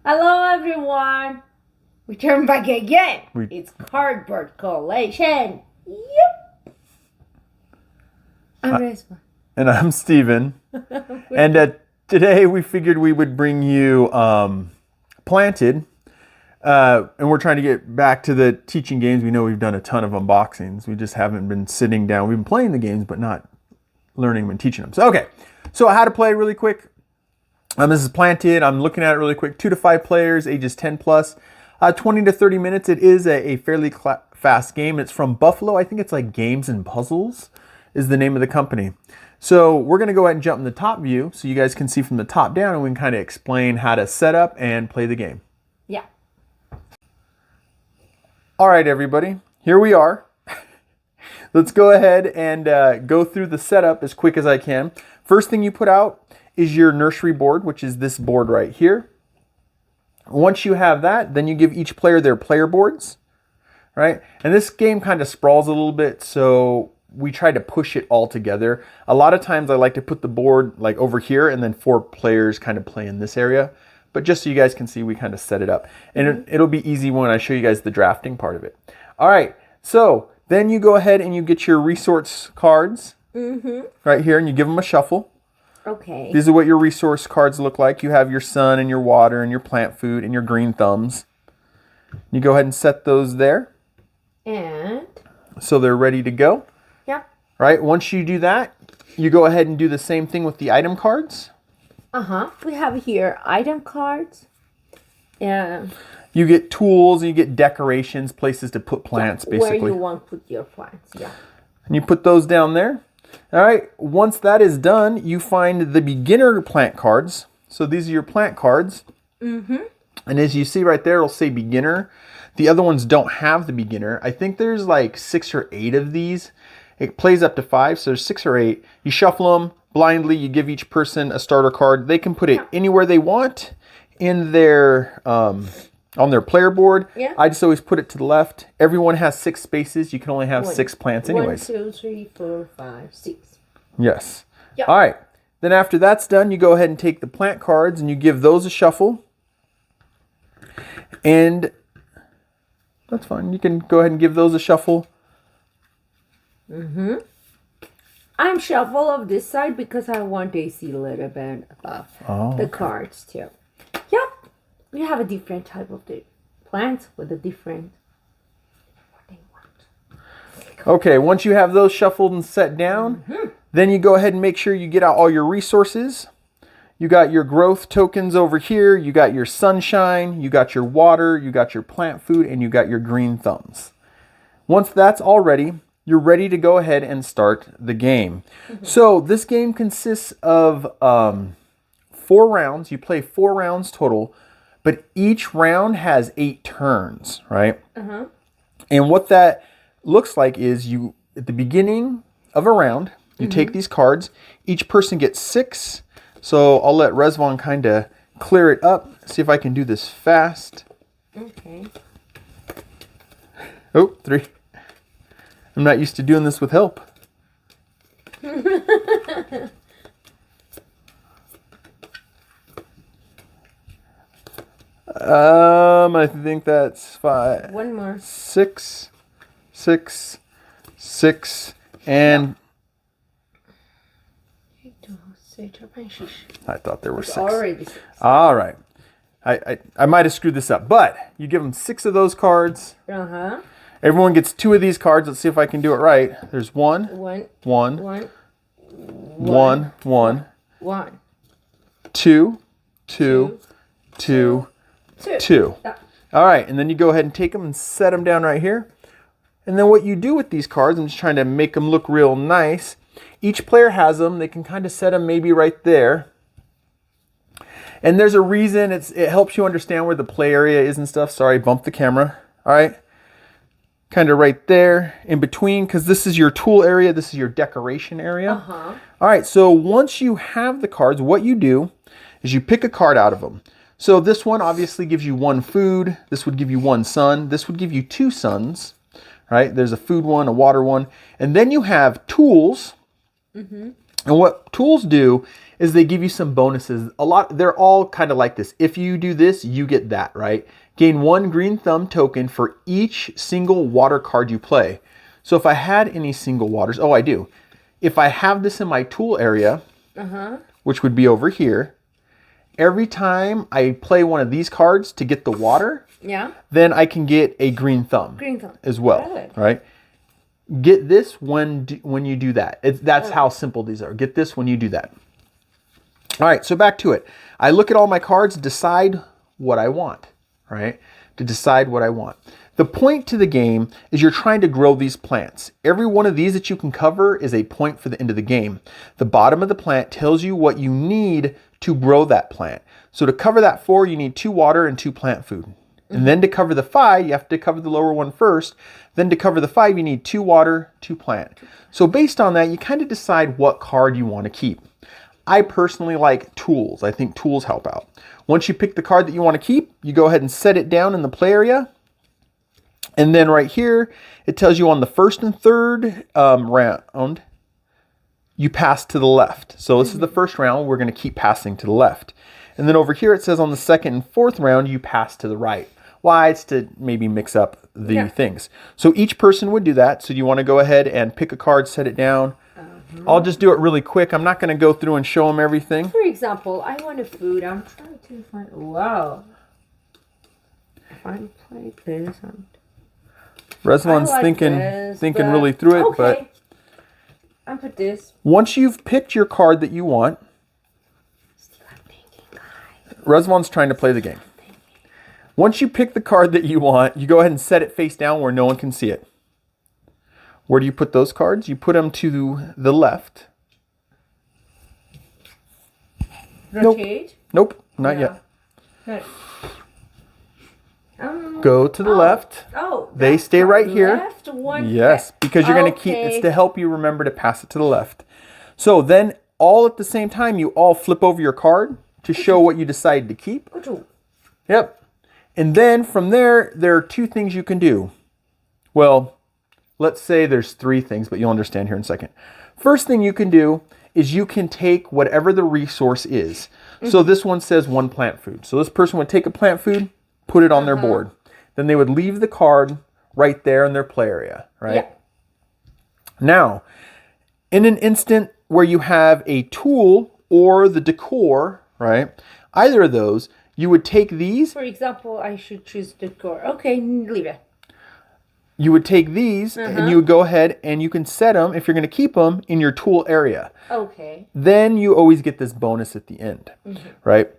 Hello, everyone. We turn back again. It's cardboard collation. Yep. I'm Resma. And I'm Steven. And today we figured we would bring you Planted. And we're trying to get back to the teaching games. We know we've done a ton of unboxings. We just haven't been sitting down. We've been playing the games, but not learning them and teaching them. So, okay. So how to play really quick. This is Planted. I'm looking at it really quick. 2 to 5 players, ages 10 plus. 20 to 30 minutes. It is a fairly fast game. It's from Buffalo. I think it's like Games and Puzzles is the name of the company. So we're going to go ahead and jump in the top view so you guys can see from the top down, and we can kind of explain how to set up and play the game. Yeah. All right, everybody. Here we are. Let's go ahead and go through the setup as quick as I can. First thing you put out is your nursery board, which is this board right here. Once you have that, then you give each player their player boards, right? And this game kind of sprawls a little bit, so we try to push it all together. A lot of times I like to put the board like over here and then 4 players kind of play in this area. But just so you guys can see, we kind of set it up. And it'll be easy when I show you guys the drafting part of it. All right, so then you go ahead and you get your resource cards right here, and you give them a shuffle. Okay. These are what your resource cards look like. You have your sun and your water and your plant food and your green thumbs. You go ahead and set those there. And? So they're ready to go. Yeah. Right? Once you do that, you go ahead and do the same thing with the item cards. We have here item cards. Yeah. You get tools, you get decorations, places to put plants, basically. Where you want to put your plants, yeah. And you put those down there. All right, once that is done, you find the beginner plant cards. So these are your plant cards. And as you see right there, it'll say beginner. The other ones don't have the beginner. I think there's like 6 or 8 of these. It plays up to 5, so there's 6 or 8. You shuffle them blindly. You give each person a starter card. They can put it anywhere they want in their on their player board. Yeah. I just always put it to the left. Everyone has 6 spaces. You can only have 6 plants anyways. 1, 2, 3, 4, 5, 6. Yes. Yep. All right. Then after that's done, you go ahead and take the plant cards and you give those a shuffle. And that's fine. You can go ahead and give those a shuffle. I'm shuffle of this side because I want to see a little bit of the cards too. Yep. We have a different type of the plants with a different what they want. Okay, once you have those shuffled and set down, then you go ahead and make sure you get out all your resources. You got your growth tokens over here, you got your sunshine, you got your water, you got your plant food, and you got your green thumbs. Once that's all ready, you're ready to go ahead and start the game. So this game consists of 4 rounds. You play 4 rounds total, but each round has 8 turns, right? And what that looks like is you, at the beginning of a round, you take these cards. Each person gets 6. So I'll let Rezvan kind of clear it up. See if I can do this fast. Okay. Oh, 3. I'm not used to doing this with help. I think that's 5. 1 more. 6, 6, 6, and I thought there were 6. Already 6. All right. I might have screwed this up, but you give them 6 of those cards. Everyone gets 2 of these cards. Let's see if I can do it right. There's 1, 1, 1, 1, 2, 2, 2, 2. All right, and then you go ahead and take them and set them down right here. And then what you do with these cards, I'm just trying to make them look real nice. Each player has them. They can kind of set them maybe right there. And there's a reason. It helps you understand where the play area is and stuff. Sorry, bumped the camera. All right. Kind of right there in between, because this is your tool area. This is your decoration area. All right, so once you have the cards, what you do is you pick a card out of them. So this one obviously gives you 1 food. This would give you 1 sun. This would give you 2 suns, right? There's a food one, a water one. And then you have tools. And what tools do is they give you some bonuses. They're all kind of like this. If you do this, you get that, right? Gain 1 green thumb token for each single water card you play. So if I had any single waters, I do. If I have this in my tool area, which would be over here, every time I play one of these cards to get the water, then I can get a green thumb, as well, right? Get this when you do that. That's how simple these are. Get this when you do that. All right, so back to it. I look at all my cards, decide what I want, right? To decide what I want. The point to the game is you're trying to grow these plants. Every one of these that you can cover is a point for the end of the game. The bottom of the plant tells you what you need to grow that plant. So to cover that 4, you need 2 water and 2 plant food. And then to cover the 5, you have to cover the lower one first. Then to cover the 5, you need 2 water, 2 plant. So based on that, you kind of decide what card you want to keep. I personally like tools. I think tools help out. Once you pick the card that you want to keep, you go ahead and set it down in the play area. And then right here, it tells you on the first and third round, you pass to the left. So this is the first round. We're going to keep passing to the left. And then over here, it says on the second and fourth round, you pass to the right. Why? It's to maybe mix up the things. So each person would do that. So you want to go ahead and pick a card, set it down. I'll just do it really quick. I'm not going to go through and show them everything. For example, I want a food. I'm trying to find... Wow. If I play this... Resvan's thinking really through it, but I put this. Once you've picked your card that you want, Resvan's trying to play the game. Once you pick the card that you want, you go ahead and set it face down where no one can see it. Where do you put those cards? You put them to the left. Rotate? Nope, not yet. No. Go to the left. Oh, they stay right here. Left, one yes, because you're going to keep, it's to help you remember to pass it to the left. So then all at the same time, you all flip over your card to show what you decided to keep. Yep. And then from there are 2 things you can do. Well, let's say there's 3 things, but you'll understand here in a second. First thing you can do is you can take whatever the resource is. So this one says 1 plant food. So this person would take a plant food, put it on their board. Then they would leave the card right there in their play area, right? Yeah. Now, in an instant where you have a tool or the decor, right? Either of those, you would take these. For example, I should choose decor. Okay, leave it. You would take these and you would go ahead and you can set them, if you're going to keep them, in your tool area. Okay. Then you always get this bonus at the end, right?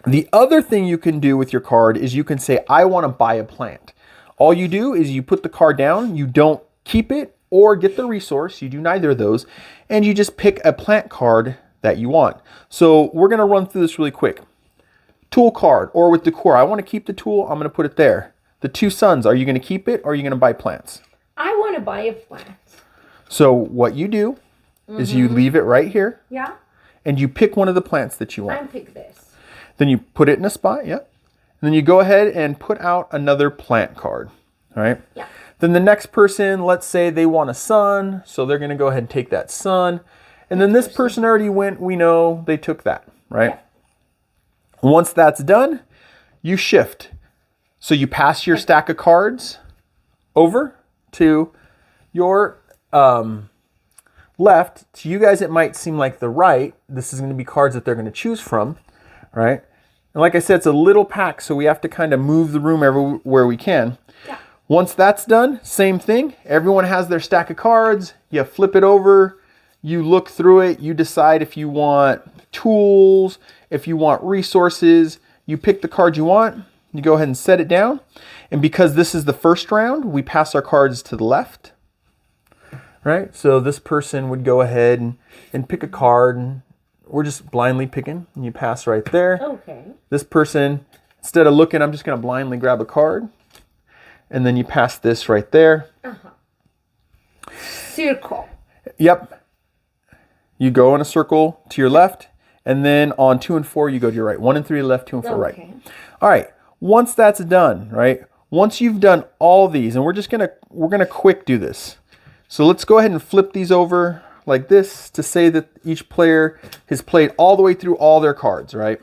The other thing you can do with your card is you can say, I want to buy a plant. All you do is you put the card down, you don't keep it or get the resource, you do neither of those, and you just pick a plant card that you want. So we're going to run through this really quick. Tool card, or with decor, I want to keep the tool, I'm going to put it there. The 2 suns, are you going to keep it or are you going to buy plants? I want to buy a plant. So what you do is you leave it right here. Yeah. And you pick one of the plants that you want. I pick this. Then you put it in a spot, And then you go ahead and put out another plant card, all right? Yeah. Then the next person, let's say they want a sun, so they're going to go ahead and take that sun. And then this person already went, we know they took that, right? Yeah. Once that's done, you shift. So you pass your stack of cards over to your left. To you guys, it might seem like the right. This is going to be cards that they're going to choose from, right? And like I said, it's a little pack, so we have to kind of move the room everywhere we can. Yeah. Once that's done, same thing. Everyone has their stack of cards. You flip it over. You look through it. You decide if you want tools, if you want resources. You pick the card you want. You go ahead and set it down. And because this is the first round, we pass our cards to the left. Right? So this person would go ahead and pick a card. And we're just blindly picking. And you pass right there. Okay. This person, instead of looking, I'm just going to blindly grab a card. And then you pass this right there. Circle. Yep. You go in a circle to your left. And then on 2 and 4, you go to your right. 1 and 3 left, 2 and 4 right. All right. Once that's done, right? Once you've done all these, and we're gonna quick do this. So let's go ahead and flip these over. like this to say that each player has played all the way through all their cards, right?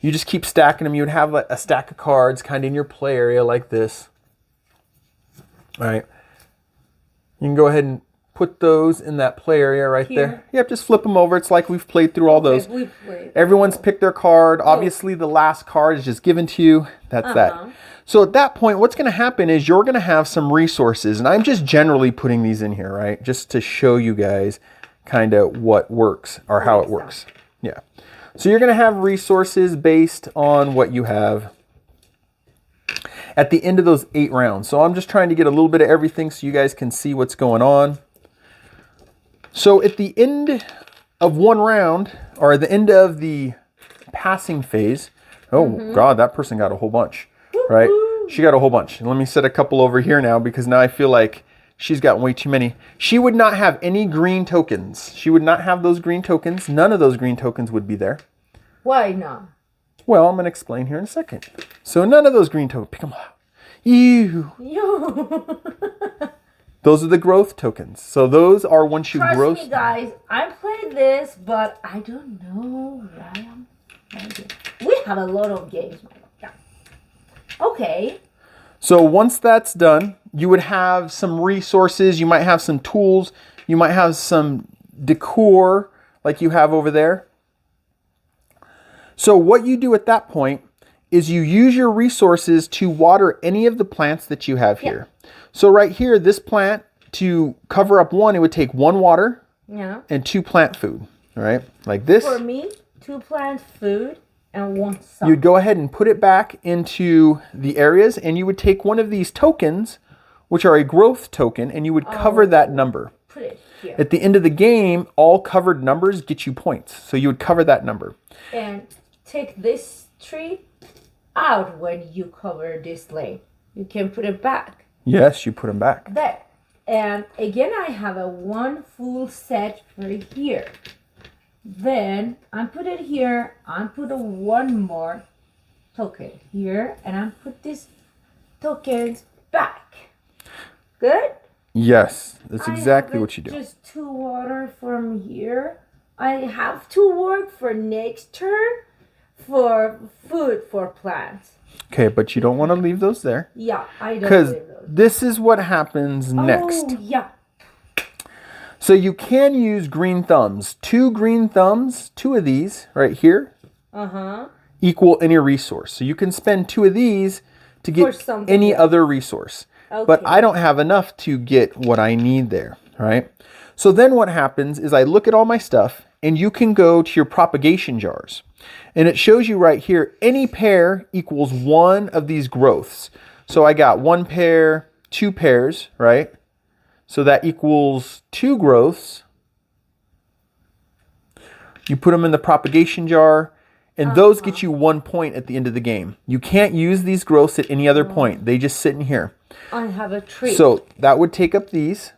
You just keep stacking them. You would have a stack of cards kind of in your play area like this. All right. You can go ahead and put those in that play area right there. Yep, just flip them over. It's like we've played through all those. Everyone's picked their card. Obviously, the last card is just given to you. That's that. So at that point, what's going to happen is you're going to have some resources. And I'm just generally putting these in here, right? Just to show you guys kind of what works or how it works. Yeah. So you're going to have resources based on what you have at the end of those 8 rounds. So I'm just trying to get a little bit of everything so you guys can see what's going on. So at the end of one round, or at the end of the passing phase, God, that person got a whole bunch, right? She got a whole bunch. Let me set a couple over here now because now I feel like she's got way too many. She would not have any green tokens. She would not have those green tokens. None of those green tokens would be there. Why not? Well, I'm going to explain here in a second. So none of those green tokens. Pick them up. Ew. Those are the growth tokens. So those are once you grow. Trust me, guys. I played this, but I don't know why I'm playing it. We have a lot of games. Okay. So once that's done, you would have some resources. You might have some tools. You might have some decor like you have over there. So what you do at that point is you use your resources to water any of the plants that you have here. So right here, this plant, to cover up one, it would take 1 water and 2 plant food, right? Like this. For me, 2 plant food and 1 sun. You'd go ahead and put it back into the areas, and you would take one of these tokens, which are a growth token, and you would cover that number. Put it here. At the end of the game, all covered numbers get you points. So you would cover that number. And take this tree out when you cover this lane. You can put it back. Yes, you put them back. There. And again, I have a 1 full set right here. Then I put it here. I put 1 more token here, and I put these tokens back. Good? Yes, that's exactly what you do. Just 2 water from here. I have to work for next turn for food for plants. Okay, but you don't want to leave those there. Yeah, I don't because leave those. This is what happens next. Oh, yeah. So you can use green thumbs. 2 green thumbs, 2 of these right here, equal any resource. So you can spend 2 of these to get any other resource. Okay. But I don't have enough to get what I need there, right? So then what happens is I look at all my stuff, and you can go to your propagation jars. And it shows you right here, any pair equals 1 of these growths. So I got 1 pair, 2 pairs, right? So that equals 2 growths. You put them in the propagation jar, and those get you 1 point at the end of the game. You can't use these growths at any other point. They just sit in here. I have a tree. So that would take up these.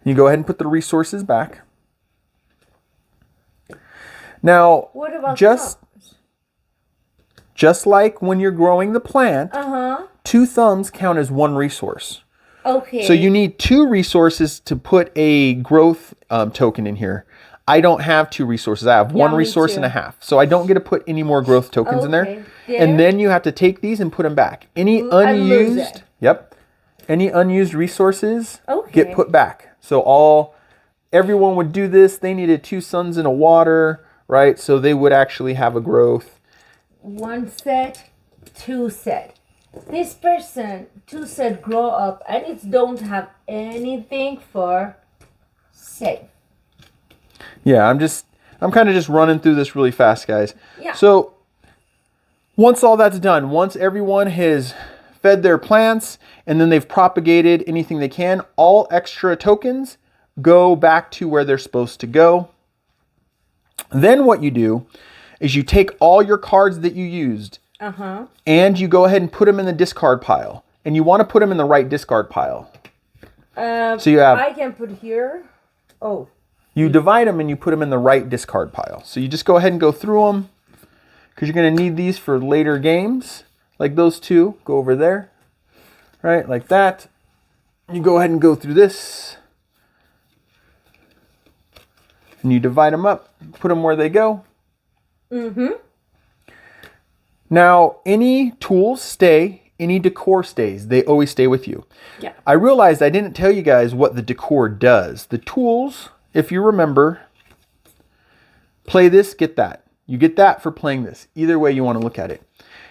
You go ahead and put the resources back. Now, what about just like when you're growing the plant, 2 thumbs count as 1 resource. Okay. So you need 2 resources to put a growth token in here. I don't have 2 resources. I have 1 resource and a half. So I don't get to put any more growth tokens in there. And then you have to take these and put them back. Any unused, any unused resources get put back. So everyone would do this. They needed 2 suns and a water, right? So they would actually have a growth. 1 set, 2 set. This person 2 set grow up, and it don't have anything for safe. Yeah, I'm kind of just running through this really fast, guys. Yeah. So once all that's done, once everyone has fed their plants and then they've propagated anything they can, all extra tokens go back to where they're supposed to go. Then what you do is you take all your cards that you used and you go ahead and put them in the discard pile. And you want to put them in the right discard pile. So you have... I can put here. Oh. You divide them and you put them in the right discard pile. So you just go ahead and go through them because you're going to need these for later games. Like those 2 go over there, right? Like that. you go ahead and go through this. And you divide them up, put them where they go. Mm-hmm. Now, any tools stay, any decor stays. They always stay with you. Yeah. I realized I didn't tell you guys what the decor does. The tools, if you remember, play this, get that. You get that for playing this. Either way you want to look at it.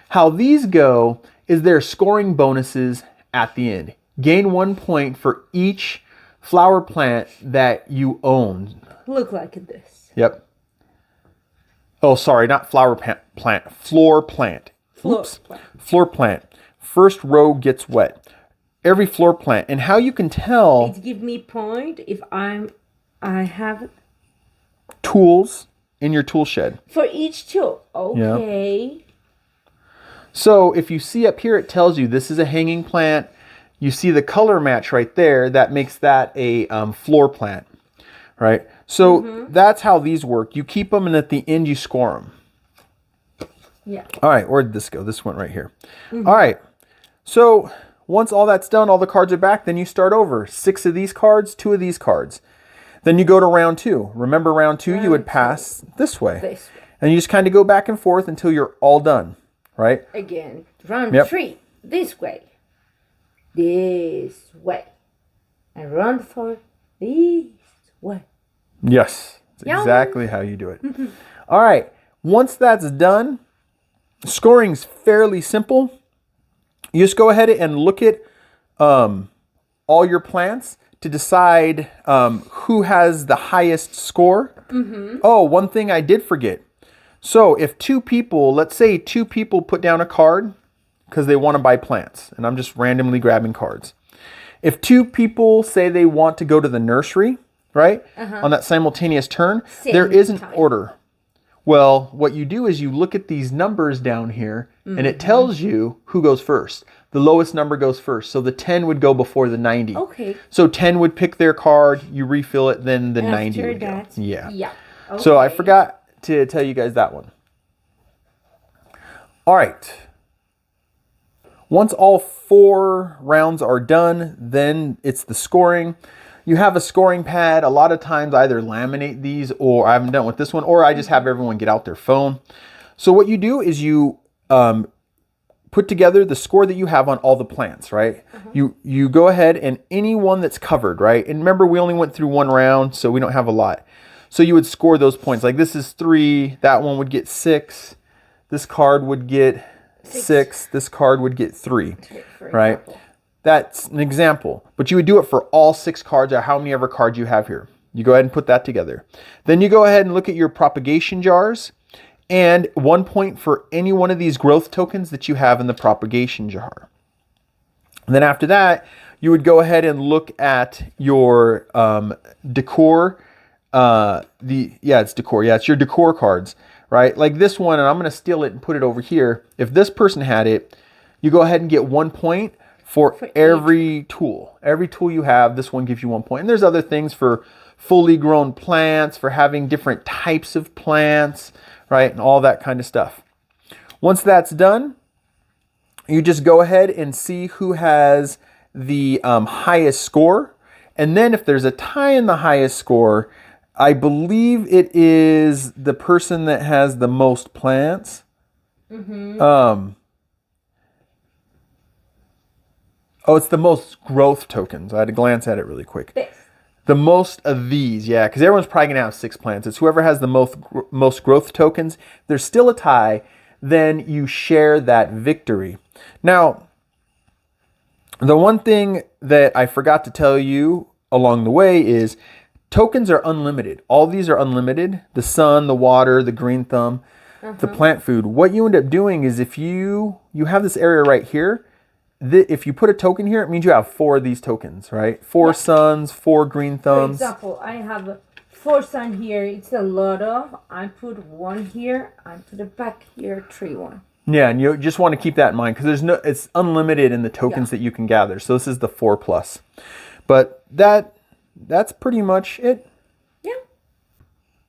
How these go is they're scoring bonuses at the end. Gain 1 point for each flower plant that you own. Look like this. Yep. Oh, sorry, not flower plant, floor plant. Oops. Floor plant. First row gets wet. Every floor plant. And how you can tell... It give me point if I have... tools in your tool shed. For each tool. Okay. Yeah. So if you see up here, it tells you this is a hanging plant. You see the color match right there. That makes that a floor plant, right? So that's how these work. You keep them, and at the end, you score them. Yeah. All right, where did this go? This went right here. All right. So once all that's done, all the cards are back, then you start over. 6 of these cards, 2 of these cards. Then you go to round 2. Remember round 2, you would pass this way. And you just kind of go back and forth until you're all done, right? Again, round 3, this way. This way. And round 4, this way. Yes, that's exactly how you do it. All right, once that's done, scoring's fairly simple. You just go ahead and look at all your plants to decide who has the highest score. Oh, one thing I did forget. So if 2 people, let's say 2 people put down a card because they want to buy plants, and I'm just randomly grabbing cards. If 2 people say they want to go to the nursery, right, on that simultaneous turn, there is an order. Well, what you do is you look at these numbers down here, and it tells you who goes first. The lowest number goes first. So the 10 would go before the 90. Okay. So 10 would pick their card, you refill it, then the 90 would go. Yeah. Yeah. Okay. So I forgot to tell you guys that one. All right. Once all 4 rounds are done, then it's the scoring. You have a scoring pad. A lot of times I either laminate these, or I haven't done with this one, or I just have everyone get out their phone. So what you do is you put together the score that you have on all the plants, right? You go ahead and any one that's covered, right? And remember, we only went through 1 round, so we don't have a lot. So you would score those points. Like this is 3, that one would get 6, this card would get 6, this card would get 3, right? That's an example. But you would do it for all 6 cards, or how many ever cards you have here. You go ahead and put that together. Then you go ahead and look at your propagation jars, and 1 point for any one of these growth tokens that you have in the propagation jar. And then after that, you would go ahead and look at your decor. It's decor. Yeah, it's your decor cards, right? Like this one, and I'm going to steal it and put it over here. If this person had it, you go ahead and get 1 point for every tool. Every tool you have, this one gives you 1 point. And there's other things for fully grown plants, for having different types of plants, right? And all that kind of stuff. Once that's done, you just go ahead and see who has the highest score. And then if there's a tie in the highest score, I believe it is the person that has the most plants. It's the most growth tokens. I had to glance at it really quick. The most of these, yeah, because everyone's probably going to have 6 plants. It's whoever has the most growth tokens. There's still a tie. Then you share that victory. Now, the one thing that I forgot to tell you along the way is tokens are unlimited. All these are unlimited. The sun, the water, the green thumb, the plant food. What you end up doing is if you have this area right here, if you put a token here, it means you have 4 of these tokens, right? 4 suns, 4 green thumbs. For example, I have 4 sun here. It's a lot of. I put 1 here. I put it back here. 3 1. Yeah, and you just want to keep that in mind because it's unlimited in the tokens that you can gather. So this is the 4 plus. But that's pretty much it. Yeah.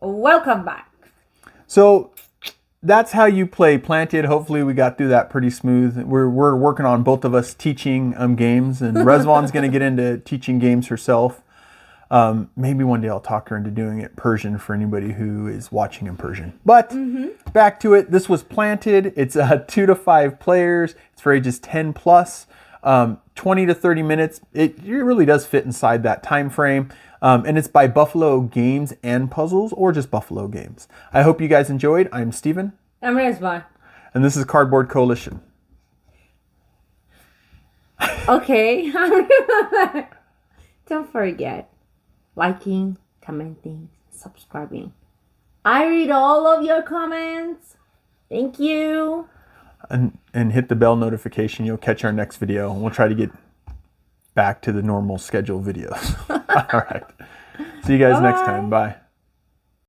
Welcome back. So that's how you play Planted. Hopefully we got through that pretty smooth. We're working on both of us teaching games, and Rezvan's going to get into teaching games herself. Maybe one day I'll talk her into doing it Persian for anybody who is watching in Persian. But back to it. This was Planted. It's 2 to 5 players. It's for ages 10 plus. 20 to 30 minutes. It really does fit inside that time frame. And it's by Buffalo Games and Puzzles, or just Buffalo Games. I hope you guys enjoyed. I'm Steven. I'm Rezvan. And this is Cardboard Coalition. Okay. Don't forget liking, commenting, subscribing. I read all of your comments. Thank you. And hit the bell notification. You'll catch our next video. And we'll try to get back to the normal schedule videos. All right. See you guys next time. Bye.